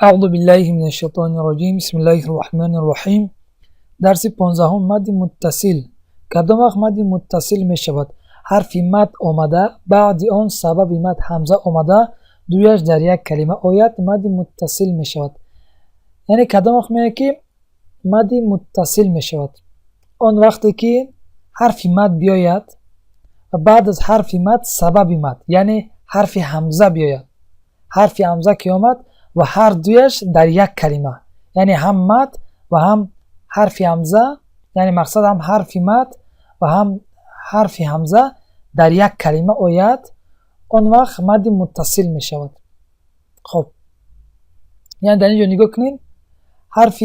اعوذ بالله من الشیطان الرجیم. بسم الله الرحمن الرحیم. درس 15 مد متصل. کدام وقت مد متصل می شود؟ حرف مد آمده، بعد آن سبب مد همزه آمده، دویش در یک کلمه آید، مد متصل می شود. یعنی کدام وقت میگه که مد متصل می شود؟ آن وقتی که حرف مد بیاید و بعد از حرف مد سبب مد، یعنی حرف همزه بیاید. حرف همزه که آمد و هر دویش در یک کلمه، یعنی هم مد و هم حرف همزه، یعنی مقصد هم حرف مد و هم حرف همزه در یک کلمه آید، آن وقت مد متصل می شود. خب یعنی در اینجا نگاه کنین، حرف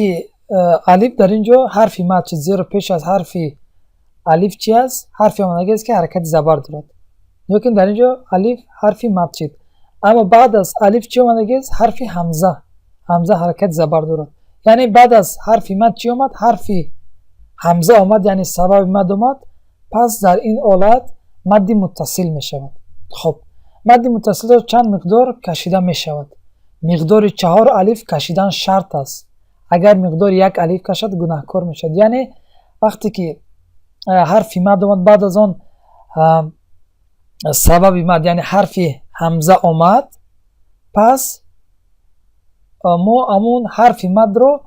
الف در اینجا حرف مد چیز، زیرا پیش از حرف الف چی است؟ حرف آمدگی است که حرکت زبر دارد. نگاه کنین در اینجا الف حرف مد شد، اما بعد از الف چی آمدگی است؟ حرف همزه. همزه حرکت زبر دارد. یعنی بعد از حرف مد چی آمد؟ حرف همزه آمد، یعنی سبب مد آمد. پس در این حالت مد متصل می شود. خب مد متصل را چند مقدار کشیده می شود؟ مقدار 4 الف کشیدن شرط است. اگر مقدار 1 الف کشد گناهکار می شود. یعنی وقتی که حرف مد آمد بعد از آن سبب مد، یعنی حرف همزه آمد، پس ما امون حرف مد رو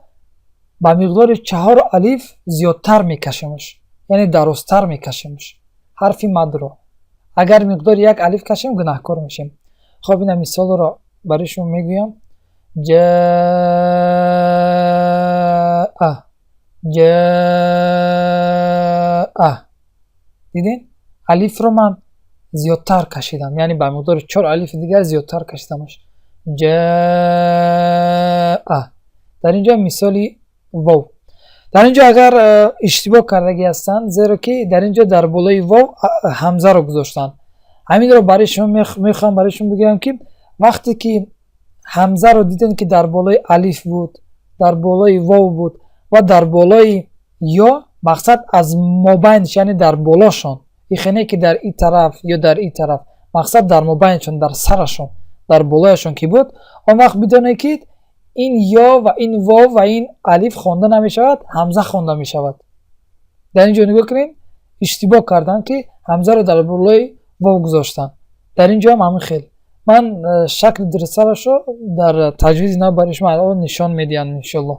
با مقدار 4 الف زیادتر میکشیمش، یعنی درستتر میکشیمش حرف مد رو. اگر مقدار 1 الف کشیم گناهکار میشیم. خب این مثال رو برای شما میگویم. جاء. دیدین؟ الف رو من زیادتر کشیدم، یعنی با مقدار 4 الف دیگر زیادتر کشیدمش. جاء. در اینجا مثالی واو. در اینجا اگر اشتباه کردگی هستن، زیرا که در اینجا در بالای واو همزه رو گذاشتن. همین رو برای شما میخوام برای شما بگم که وقتی که همزه رو دیدن که در بالای الف بود، در بالای واو بود و در بالای یا، مقصد از مابینش، یعنی در بالاشون، اینه که در این طرف یا در این طرف، مقصد در مابینشون، در سرشون، در بالایشون که بود، اون وقت بدونه که این یا و این واو و این الف خوانده نمی شود، همزه خوانده می شود. در اینجا نگاه کنین، اشتباه کردن که همزه رو در بالای واو گذاشتن. در اینجا هم همین خیلی من شکل درستش رو در تجویز اینا برای شما الان نشان میدیم ان شاء الله.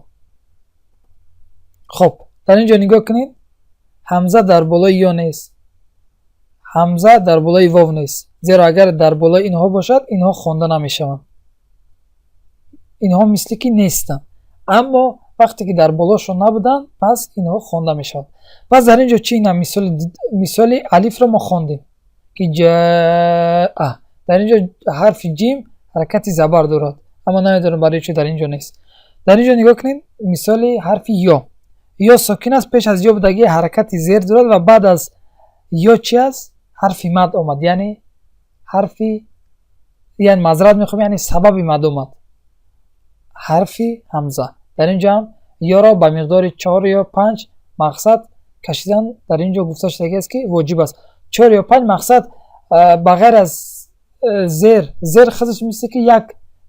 خب در اینجا نگاه کنین، همزه در بالای یا نیست، همزه در بالای واو نیست، زیرا اگر در بالای اینها باشد اینها خوانده نمیشوند، اینها مثل که نیستن. اما وقتی که در بالاشون نبودن پس اینها خوانده میشوند. پس در اینجا چی؟ اینا مثال الف رو ما خواندیم که جاء. در اینجا حرف جیم حرکت زبر دارد، اما نمیدونم برای چی در اینجا نیست. در اینجا نگاه کنین، مثال حرف یا ساکن است، پیش از یا بودگی حرکت زیر دارد و بعد از یا چی است؟ حرف مد آمد، یعنی حرفی، یعنی معذرت میخوام، یعنی سبب مد آمد، حرف همزه. در اینجا هم یا را با مقدار 4 یا 5 مقصد کشیدن در اینجا گفته شده است که واجب است. 4 یا 5 مقصد بغیر از زیر خودش میسته که یک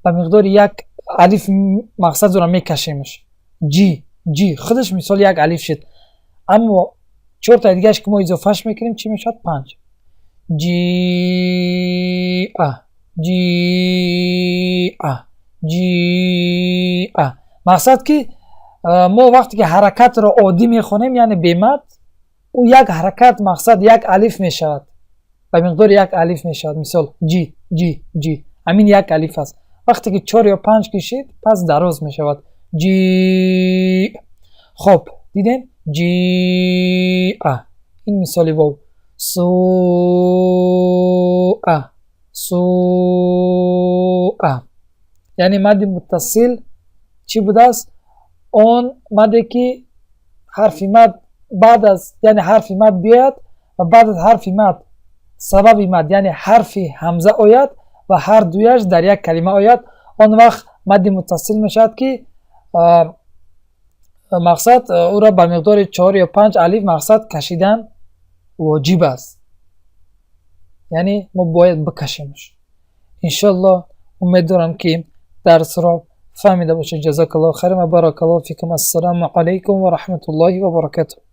با مقدار 1 الف مقصد رو میکشیمش. جی خودش مثال 1 الف شد، اما 4 تا دیگهش که ما اضافهش میکنیم چی میشد؟ 5. جیء. مقصد که ما وقتی که حرکت رو عادی میخونیم، یعنی بیمد، او یک حرکت مقصد 1 الف میشود، به مقدار 1 الف میشود. مثال جی همین 1 الف است. وقتی که 4 یا 5 کشید پس دراز میشود. جی. خب دیدین؟ جیء. این مثال واو. سوء. یعنی مد متصل چی بوده است؟ اون مدی که حرف مد بعد از، یعنی حرف مد بیاد و بعد از حرف مد سبب مد، یعنی حرف همزه آید و هر دویش در یک کلمه آید، اون وقت مد متصل میشد که مقصد او را به مقدار 4 یا 5 الف مقصد کشیدن واجب است، یعنی ما باید بکشیمش. انشالله امید دارم که درس را فهمیده باشه. جزاک الله خیر و بارک الله فیکم. السلام علیکم و رحمت الله و برکاته.